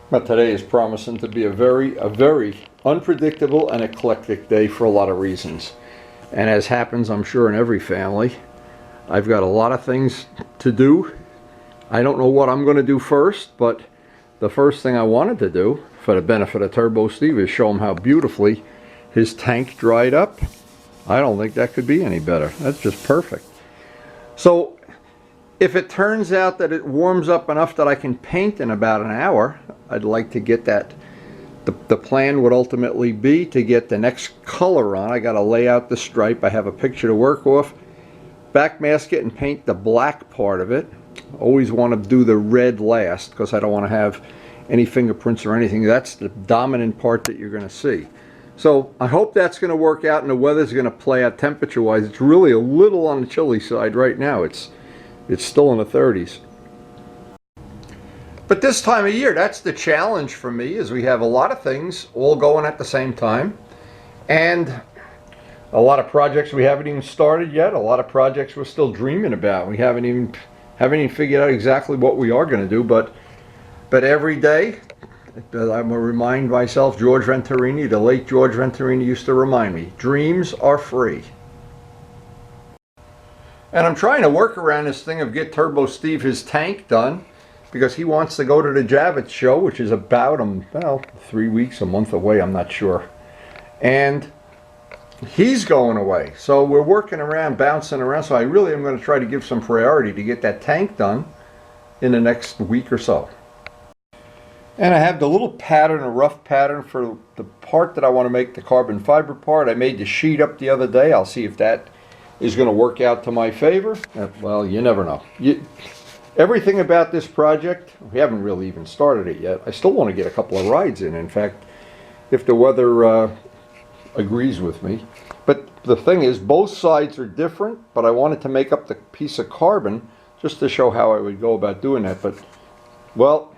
But today is promising to be a very unpredictable and eclectic day for a lot of reasons. And as happens, I'm sure, in every family, I've got a lot of things to do. I don't know what I'm going to do first, but the first thing I wanted to do, for the benefit of Turbo Steve, is show him how beautifully his tank dried up. I don't think that could be any better. That's just perfect. So if it turns out that it warms up enough that I can paint in about an hour, I'd like to get that. The plan would ultimately be to get the next color on. I got to lay out the stripe. I have a picture to work off. Backmask it and paint the black part of it. Always want to do the red last because I don't want to have any fingerprints or anything. That's the dominant part that you're going to see. So I hope that's going to work out and the weather's going to play out temperature wise. It's really a little on the chilly side right now. It's still in the 30s. But this time of year, that's the challenge for me, is we have a lot of things all going at the same time. And a lot of projects we haven't even started yet. A lot of projects we're still dreaming about. We haven't even figured out exactly what we are going to do. But every day, I'm going to remind myself, George Venturini, the late George Venturini, used to remind me, dreams are free. And I'm trying to work around this thing of get Turbo Steve his tank done, because he wants to go to the Javits show, which is about, well, 3 weeks, a month away, I'm not sure. And he's going away. So we're working around, bouncing around. So I really am going to try to give some priority to get that tank done in the next week or so. And I have the little pattern, a rough pattern for the part that I want to make, the carbon fiber part. I made the sheet up the other day. I'll see if that is going to work out to my favor. Well, you never know. Everything about this project, we haven't really even started it yet. I still want to get a couple of rides in. In fact, if the weather agrees with me. But the thing is, both sides are different, but I wanted to make up the piece of carbon just to show how I would go about doing that. But, well,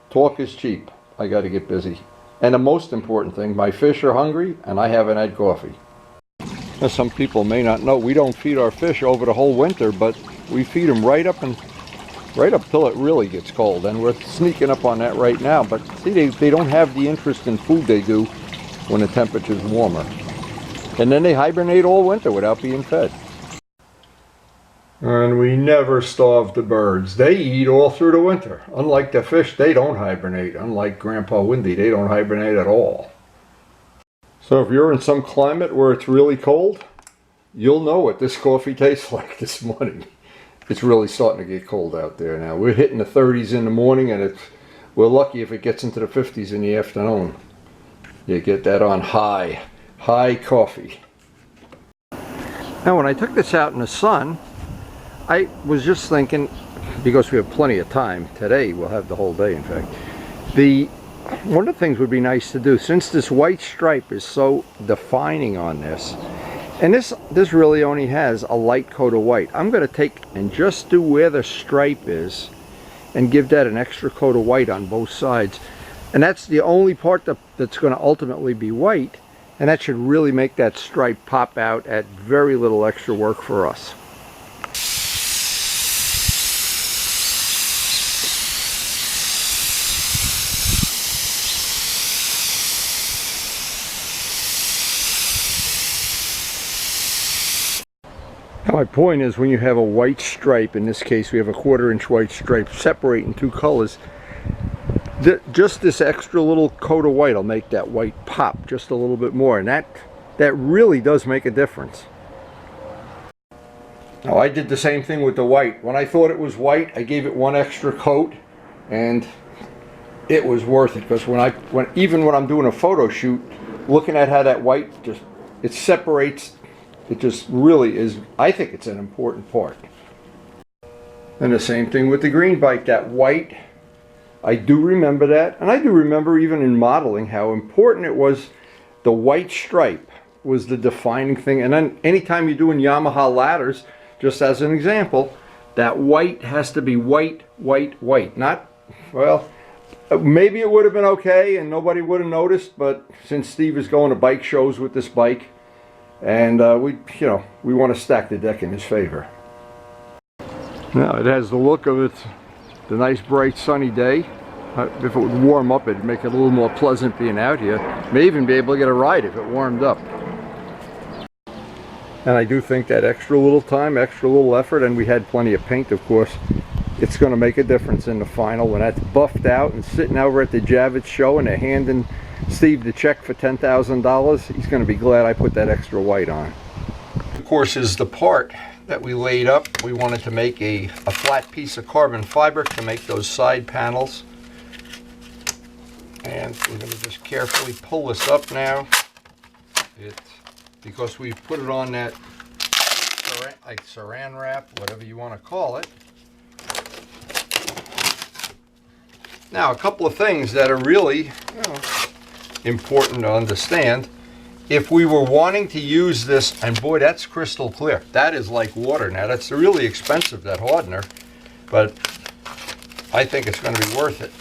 talk is cheap. I got to get busy. And the most important thing, my fish are hungry and I haven't had coffee. Now, some people may not know, we don't feed our fish over the whole winter, but we feed them right up till it really gets cold, and we're sneaking up on that right now. But see, they don't have the interest in food they do when the temperature's warmer. And then they hibernate all winter without being fed. And we never starve the birds. They eat all through the winter. Unlike the fish, they don't hibernate. Unlike Grandpa Windy, they don't hibernate at all. So if you're in some climate where it's really cold, you'll know what this coffee tastes like this morning. It's really starting to get cold out there now. We're hitting the 30s in the morning, and we're lucky if it gets into the 50s in the afternoon. You get that on high coffee. Now when I took this out in the sun, I was just thinking, because we have plenty of time today, we'll have the whole day in fact, one of the things would be nice to do, since this white stripe is so defining on this, and this really only has a light coat of white, I'm going to take and just do where the stripe is and give that an extra coat of white on both sides. And that's the only part that's going to ultimately be white, and that should really make that stripe pop out at very little extra work for us. My point is, when you have a white stripe, in this case we have a 1/4 inch white stripe separating two colors, just this extra little coat of white will make that white pop just a little bit more, and that really does make a difference. Now I did the same thing with the white. When I thought it was white, I gave it one extra coat, and it was worth it, because even when I'm doing a photo shoot, looking at how that white it separates. It just really is, I think it's an important part. And the same thing with the green bike, that white, I do remember that. And I do remember even in modeling how important it was. The white stripe was the defining thing. And then anytime you're doing Yamaha ladders, just as an example, that white has to be white, white, white. Not, well, maybe it would have been okay and nobody would have noticed, but since Steve is going to bike shows with this bike, and we want to stack the deck in his favor. Now it has the look of the nice bright sunny day. If it would warm up, it'd make it a little more pleasant being out here. May even be able to get a ride if it warmed up. And I do think that extra little time, extra little effort, and we had plenty of paint, of course, it's going to make a difference in the final when that's buffed out and sitting over at the Javits show and they're handing Steve the check for $10,000. He's going to be glad I put that extra white on. Of course, is the part that we laid up. We wanted to make a flat piece of carbon fiber to make those side panels. And we're going to just carefully pull this up now. Because we put it on that like saran wrap, whatever you want to call it. Now, a couple of things that are really important to understand. If we were wanting to use this, and boy, that's crystal clear. That is like water. Now, that's really expensive, that hardener, but I think it's going to be worth it.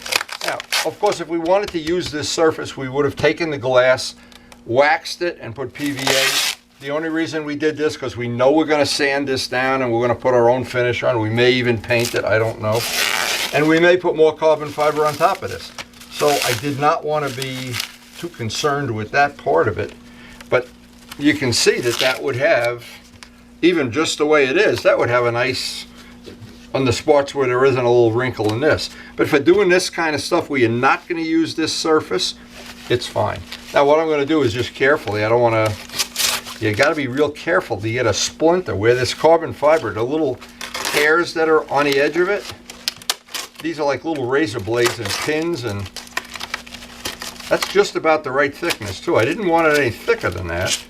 Now, of course, if we wanted to use this surface, we would have taken the glass, waxed it, and put PVA. The only reason we did this because we know we're going to sand this down and we're going to put our own finish on. We may even paint it, I don't know. And we may put more carbon fiber on top of this. So I did not want to be too concerned with that part of it. But you can see that that would have, even just the way it is, that would have a nice, on the spots where there isn't a little wrinkle in this. But for doing this kind of stuff where you're not going to use this surface, it's fine. Now what I'm going to do is just carefully, I don't want to, you got to be real careful to get a splinter where this carbon fiber, the little hairs that are on the edge of it, these are like little razor blades and pins, and that's just about the right thickness too. I didn't want it any thicker than that.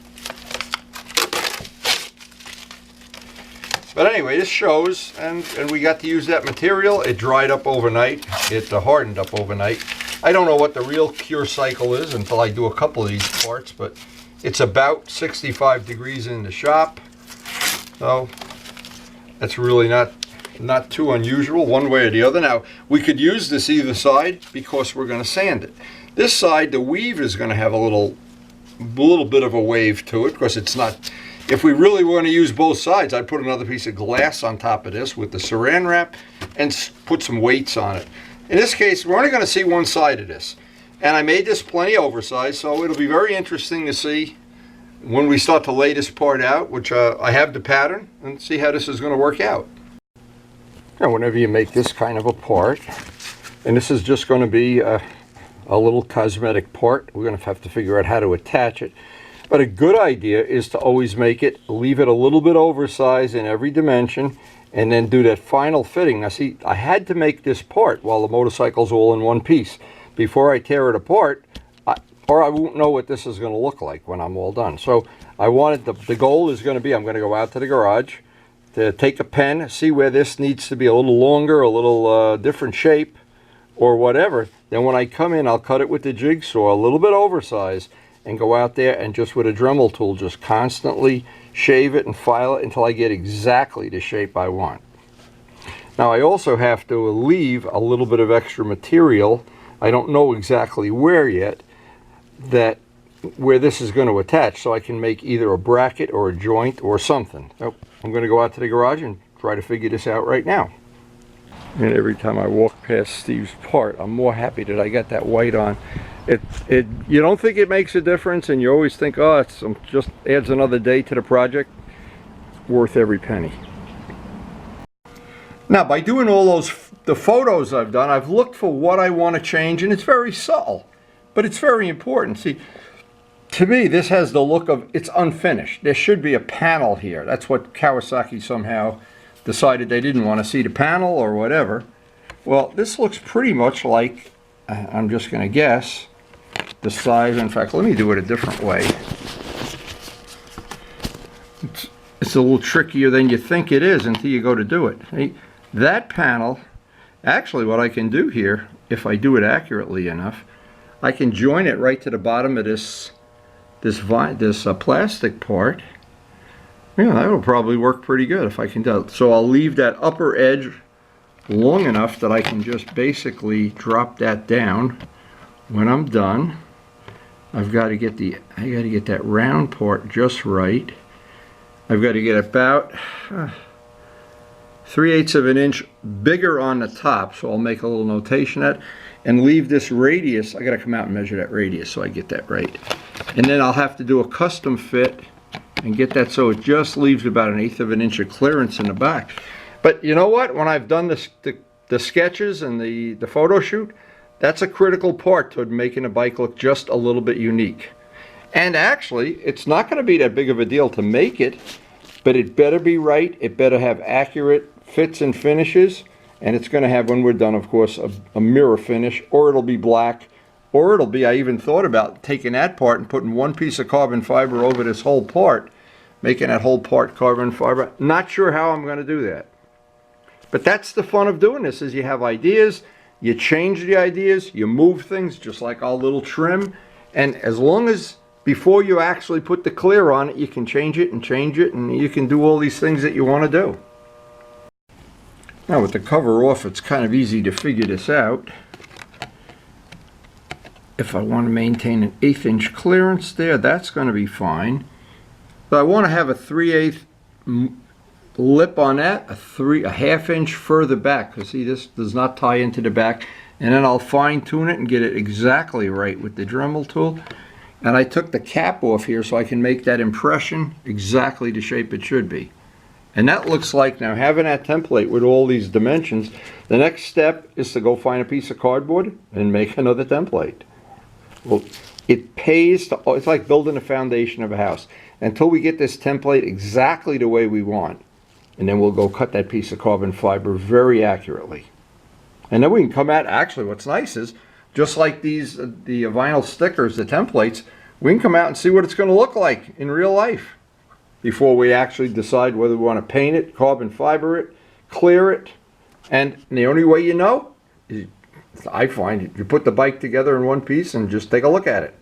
But anyway, this shows, and we got to use that material. It dried up overnight. It hardened up overnight. I don't know what the real cure cycle is until I do a couple of these parts, but it's about 65 degrees in the shop. So that's really not too unusual one way or the other. Now, we could use this either side because we're going to sand it. This side, the weave is going to have a little bit of a wave to it because it's not. If we really want to use both sides, I'd put another piece of glass on top of this with the saran wrap and put some weights on it. In this case, we're only going to see one side of this. And I made this plenty oversized, so it'll be very interesting to see when we start to lay this part out, which I have the pattern, and see how this is going to work out. Now, whenever you make this kind of a part, and this is just going to be a little cosmetic part, we're going to have to figure out how to attach it. But a good idea is to always leave it a little bit oversized in every dimension, and then do that final fitting. Now see, I had to make this part while the motorcycle's all in one piece. Before I tear it apart, or I won't know what this is going to look like when I'm all done. So I wanted, the goal is going to be, I'm going to go out to the garage, to take a pen, see where this needs to be a little longer, a little different shape, or whatever. Then when I come in, I'll cut it with the jigsaw, a little bit oversized, and go out there and just with a Dremel tool, just constantly shave it and file it until I get exactly the shape I want. Now I also have to leave a little bit of extra material. I don't know exactly where yet, where this is going to attach, so I can make either a bracket or a joint or something. So I'm going to go out to the garage and try to figure this out right now. And every time I walk past Steve's part, I'm more happy that I got that white on. You don't think it makes a difference, and you always think, oh, it's just adds another day to the project. Worth every penny. Now, by doing all the photos I've done, I've looked for what I want to change, and it's very subtle, but it's very important. See, to me, this has the look of, it's unfinished. There should be a panel here. That's what Kawasaki somehow decided they didn't want to see the panel or whatever. Well, this looks pretty much like, I'm just going to guess, the size. In fact, let me do it a different way. It's a little trickier than you think it is until you go to do it. See, that panel, actually what I can do here, if I do it accurately enough, I can join it right to the bottom of this plastic part. Yeah, that will probably work pretty good if I can do it. So I'll leave that upper edge long enough that I can just basically drop that down. When I'm done, I've got to get that round part just right. I've got to get about 3/8 of an inch bigger on the top, so I'll make a little notation that. and leave this radius. I gotta come out and measure that radius so I get that right. And then I'll have to do a custom fit and get that so it just leaves about 1/8 of an inch of clearance in the back. But you know what? When I've done the sketches and the photo shoot, that's a critical part to making a bike look just a little bit unique. And actually, it's not going to be that big of a deal to make it, but it better be right. It better have accurate fits and finishes. And it's going to have, when we're done, of course, a mirror finish, or it'll be black, or it'll be, I even thought about taking that part and putting one piece of carbon fiber over this whole part, making that whole part carbon fiber. Not sure how I'm going to do that. But that's the fun of doing this, is you have ideas, you change the ideas, you move things, just like our little trim. And as long as before you actually put the clear on it, you can change it, and you can do all these things that you want to do. Now with the cover off, it's kind of easy to figure this out. If I want to maintain an 1/8 inch clearance there, that's going to be fine. But I want to have a 3/8 lip on that, a 1/2 inch further back, because see, this does not tie into the back. And then I'll fine tune it and get it exactly right with the Dremel tool. And I took the cap off here so I can make that impression exactly the shape it should be. And that looks like, now having that template with all these dimensions, the next step is to go find a piece of cardboard and make another template. Well, it pays to, it's like building a foundation of a house. Until we get this template exactly the way we want, and then we'll go cut that piece of carbon fiber very accurately. And then we can come out, actually what's nice is, just like these, the vinyl stickers, the templates, we can come out and see what it's going to look like in real life before we actually decide whether we want to paint it, carbon fiber it, clear it. And the only way you know is, I find, you put the bike together in one piece and just take a look at it.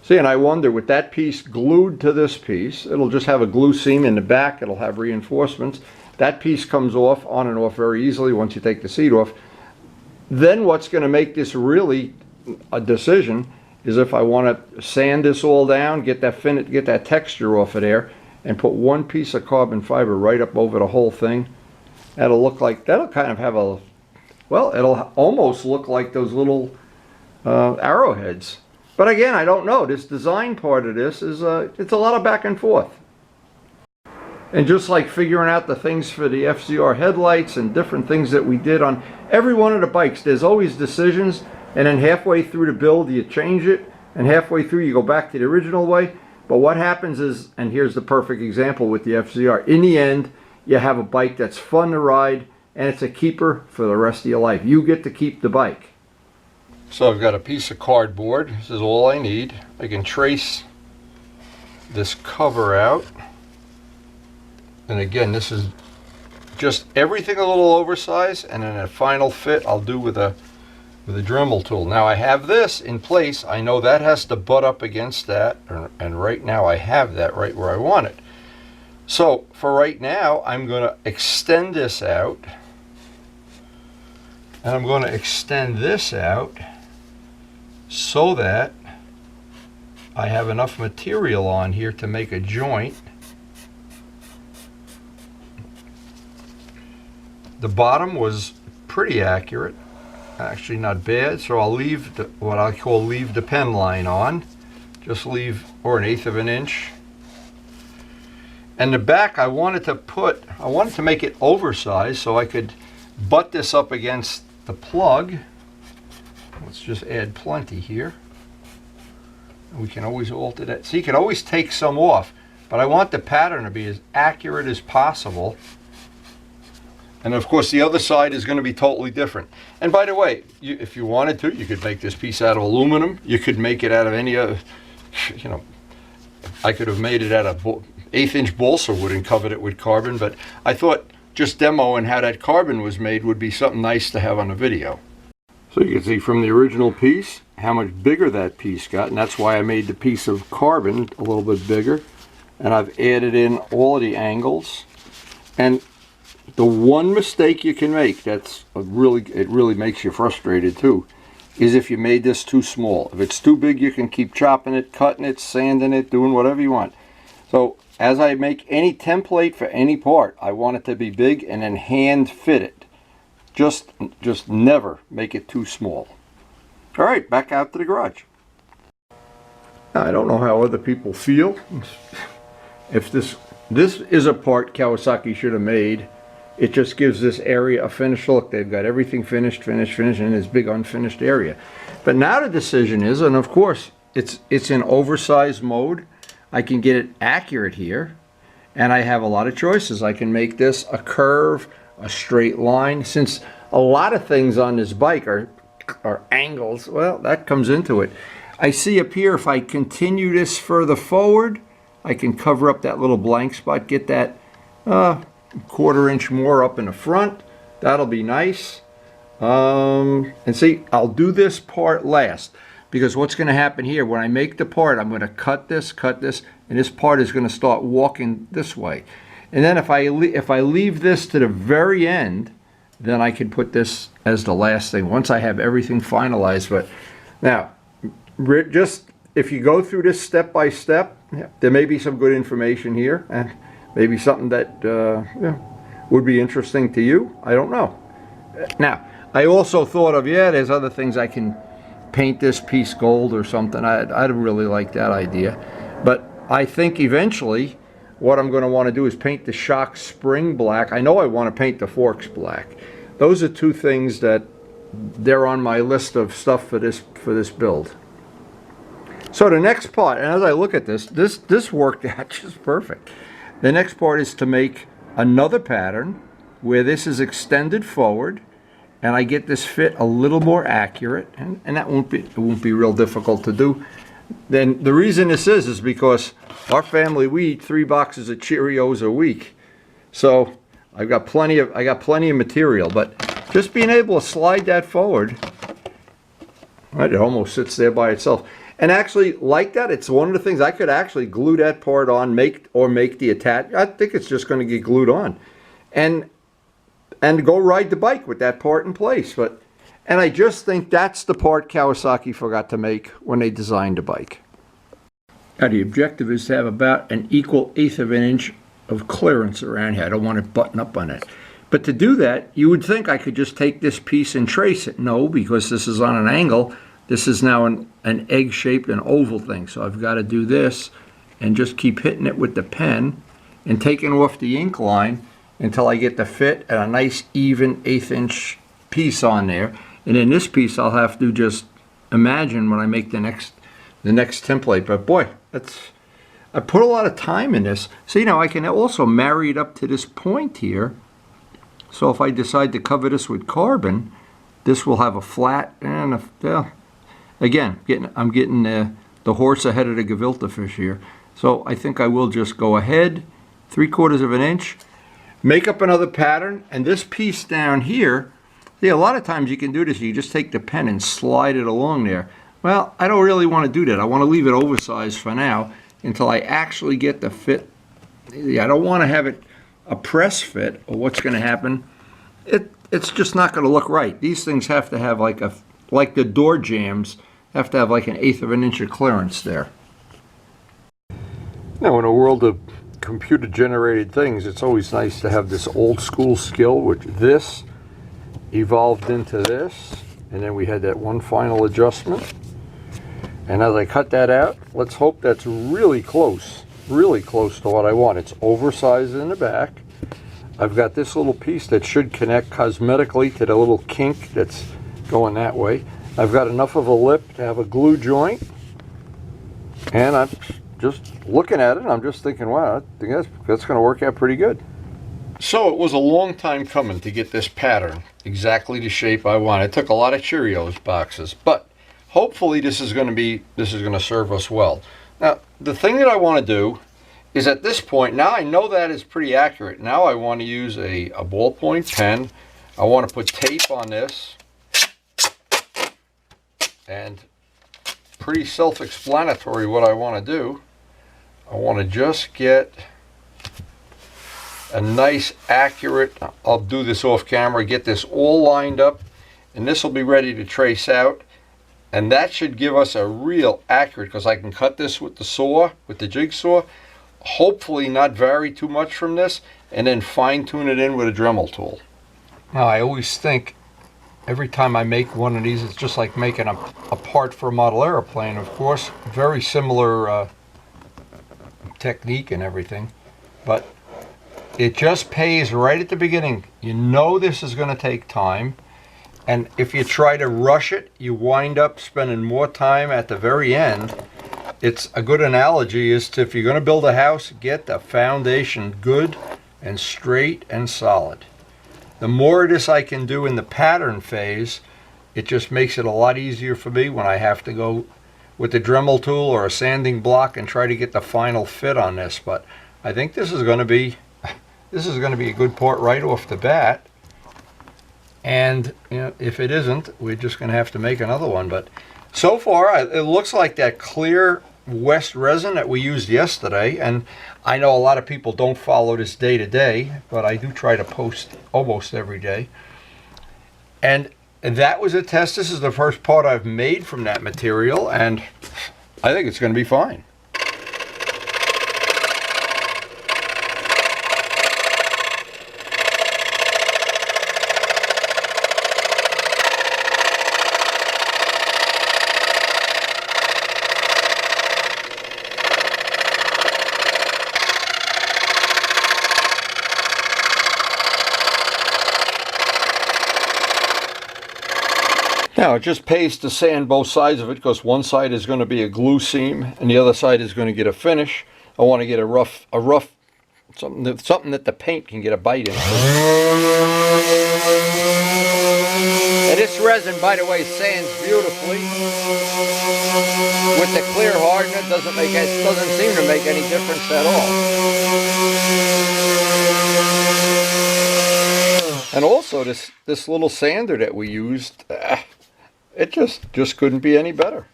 See, and I wonder, with that piece glued to this piece, it'll just have a glue seam in the back, it'll have reinforcements. That piece comes off, on and off very easily once you take the seat off. Then what's going to make this really a decision is if I want to sand this all down, get that texture off of there, and put one piece of carbon fiber right up over the whole thing. That'll look like, that'll kind of have a, well, it'll almost look like those little arrowheads. But again, I don't know. This design part of this is, it's a lot of back and forth. And just like figuring out the things for the FZR headlights and different things that we did on every one of the bikes, there's always decisions, and then halfway through the build you change it, and halfway through you go back to the original way. But what happens is, and here's the perfect example with the FZR, in the end you have a bike that's fun to ride, and it's a keeper for the rest of your life. You get to keep the bike. So I've got a piece of cardboard. This is all I need. I can trace this cover out. And again, this is just everything a little oversized, and then a final fit I'll do with a Dremel tool. Now I have this in place. I know that has to butt up against that, and right now I have that right where I want it. So for right now, I'm going to extend this out, and I'm going to extend this out so that I have enough material on here to make a joint. The bottom was pretty accurate, actually not bad, so I'll leave what I call leave the pen line on, just leave, or 1/8 of an inch. And the back I wanted to make it oversized so I could butt this up against the plug. Let's just add plenty here. We can always alter that. So you can always take some off, but I want the pattern to be as accurate as possible. And of course the other side is going to be totally different. And by the way, if you wanted to, you could make this piece out of aluminum. You could make it out of any other, you know, I could have made it out of 1/8 inch balsa wood and covered it with carbon, but I thought just demoing how that carbon was made would be something nice to have on a video. So you can see from the original piece how much bigger that piece got, and that's why I made the piece of carbon a little bit bigger. And I've added in all of the angles. And the one mistake you can make, it really makes you frustrated too, is if you made this too small. If it's too big, you can keep chopping it, cutting it, sanding it, doing whatever you want. So as I make any template for any part, I want it to be big and then hand fit it. Just never make it too small. All right, back out to the garage. Now, I don't know how other people feel. If this is a part Kawasaki should have made. It just gives this area a finished look. They've got everything finished in this big unfinished area. But now the decision is, and of course it's in oversized mode. I can get it accurate here, and I have a lot of choices. I can make this a curve, a straight line. Since a lot of things on this bike are angles, well, that comes into it. I see up here, if I continue this further forward, I can cover up that little blank spot, get that quarter inch more up in the front. That'll be nice. And see, I'll do this part last, because what's going to happen here, when I make the part, I'm going to cut this, and this part is going to start walking this way. And then if I leave this to the very end, then I can put this as the last thing once I have everything finalized. But now, just if you go through this step by step, there may be some good information here, and maybe something that would be interesting to you. I don't know. Now, I also thought of, there's other things. I can paint this piece gold or something. I'd really like that idea. But I think eventually what I'm going to want to do is paint the shock spring black. I know I want to paint the forks black. Those are two things that they're on my list of stuff for this build. So the next part, and as I look at this worked out just perfect. The next part is to make another pattern where this is extended forward, and I get this fit a little more accurate, and that won't be real difficult to do. Then the reason this is because our family, we eat 3 boxes of Cheerios a week, so I got plenty of material. But just being able to slide that forward, right, it almost sits there by itself. And actually, like that, it's one of the things I could actually glue that part on, make the attach. I think it's just going to get glued on, and go ride the bike with that part in place. And I just think that's the part Kawasaki forgot to make when they designed the bike. Now the objective is to have about an equal 1/8 of an inch of clearance around here. I don't want to button up on it. But to do that, you would think I could just take this piece and trace it. No, because this is on an angle. This is now an egg-shaped, an oval thing. So I've got to do this and just keep hitting it with the pen and taking off the ink line until I get the fit at a nice even 1/8 inch piece on there. And in this piece, I'll have to just imagine when I make the next template. But boy, I put a lot of time in this. So, I can also marry it up to this point here. So if I decide to cover this with carbon, this will have a flat and again, I'm getting the horse ahead of the gefilte fish here. So I think I will just go ahead, 3/4 of an inch, make up another pattern, and this piece down here, see, a lot of times you can do this. You just take the pen and slide it along there. Well, I don't really want to do that. I want to leave it oversized for now until I actually get the fit. I don't want to have it a press fit, or what's going to happen, it's just not going to look right. These things have to have like the door jambs, have to have like an 1/8 of an inch of clearance there. Now, in a world of computer generated things, it's always nice to have this old school skill, which this evolved into this, and then we had that one final adjustment. And as I cut that out, let's hope that's really close to what I want. It's oversized in the back. I've got this little piece that should connect cosmetically to the little kink that's going that way. I've got enough of a lip to have a glue joint, and I'm just looking at it and I'm just thinking, wow, I think that's going to work out pretty good. So it was a long time coming to get this pattern exactly the shape I want. It took a lot of Cheerios boxes, but hopefully this is going to serve us well. Now, the thing that I want to do is, at this point, now I know that is pretty accurate. Now I want to use a ballpoint pen. I want to put tape on this, and pretty self-explanatory what I want to do. I want to just get a nice accurate, I'll do this off camera, get this all lined up, and this will be ready to trace out. And that should give us a real accurate, because I can cut this with the saw, with the jigsaw, hopefully not vary too much from this, and then fine tune it in with a Dremel tool. Now, I always think every time I make one of these, it's just like making a part for a model airplane. Of course, very similar technique and everything, but it just pays right at the beginning. You know this is going to take time, and if you try to rush it, you wind up spending more time at the very end. It's a good analogy is to, if you're going to build a house, get the foundation good and straight and solid. The more of this I can do in the pattern phase, it just makes it a lot easier for me when I have to go with the Dremel tool or a sanding block and try to get the final fit on this. But I think this is going to be a good part right off the bat. And you know, if it isn't, we're just going to have to make another one. But so far, it looks like that clear West resin that we used yesterday, and I know a lot of people don't follow this day to day, but I do try to post almost every day. And that was a test. This is the first part I've made from that material, and I think it's going to be fine. Now, it just pays to sand both sides of it, because one side is going to be a glue seam and the other side is going to get a finish. I want to get a rough something that the paint can get a bite into. And this resin, by the way, sands beautifully. With the clear hardener, doesn't seem to make any difference at all. And also, this little sander that we used, it just couldn't be any better.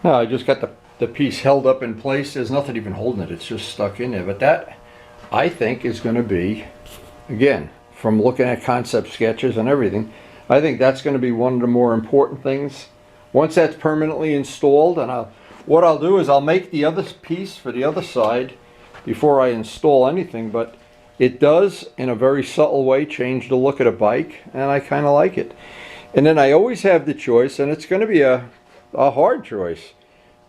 Now, I just got the piece held up in place. There's nothing even holding it. It's just stuck in there. But that, I think, is going to be, again, from looking at concept sketches and everything, I think that's going to be one of the more important things. Once that's permanently installed, and what I'll do is I'll make the other piece for the other side before I install anything, but it does, in a very subtle way, change the look of a bike, and I kind of like it. And then I always have the choice, and it's going to be a hard choice,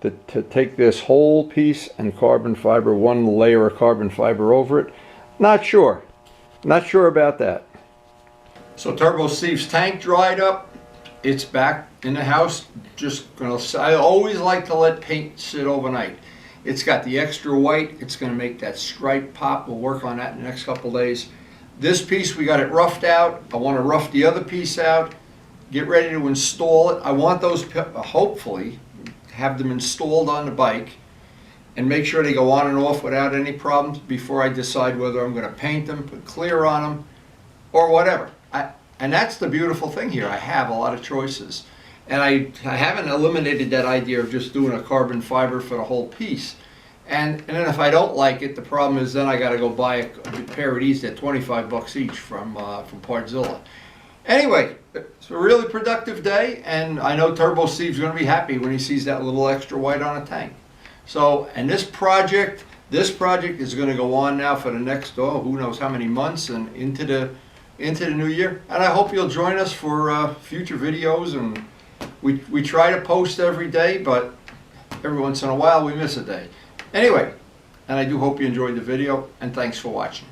to take this whole piece and carbon fiber, one layer of carbon fiber over it. Not sure about that. So Turbo Steve's tank dried up. It's back in the house. I always like to let paint sit overnight. It's got the extra white. It's going to make that stripe pop. We'll work on that in the next couple of days. This piece, we got it roughed out. I want to rough the other piece out. Get ready to install it. I want those, hopefully, have them installed on the bike and make sure they go on and off without any problems before I decide whether I'm going to paint them, put clear on them, or whatever. And that's the beautiful thing here. I have a lot of choices. And I haven't eliminated that idea of just doing a carbon fiber for the whole piece. And then if I don't like it, the problem is then I got to go buy a pair of these at 25 bucks each from Partzilla. Anyway, it's a really productive day, and I know Turbo Steve's going to be happy when he sees that little extra white on a tank. So, and this project is going to go on now for the next, who knows how many months, and into the new year. And I hope you'll join us for future videos. And we try to post every day, but every once in a while we miss a day. Anyway, and I do hope you enjoyed the video, and thanks for watching.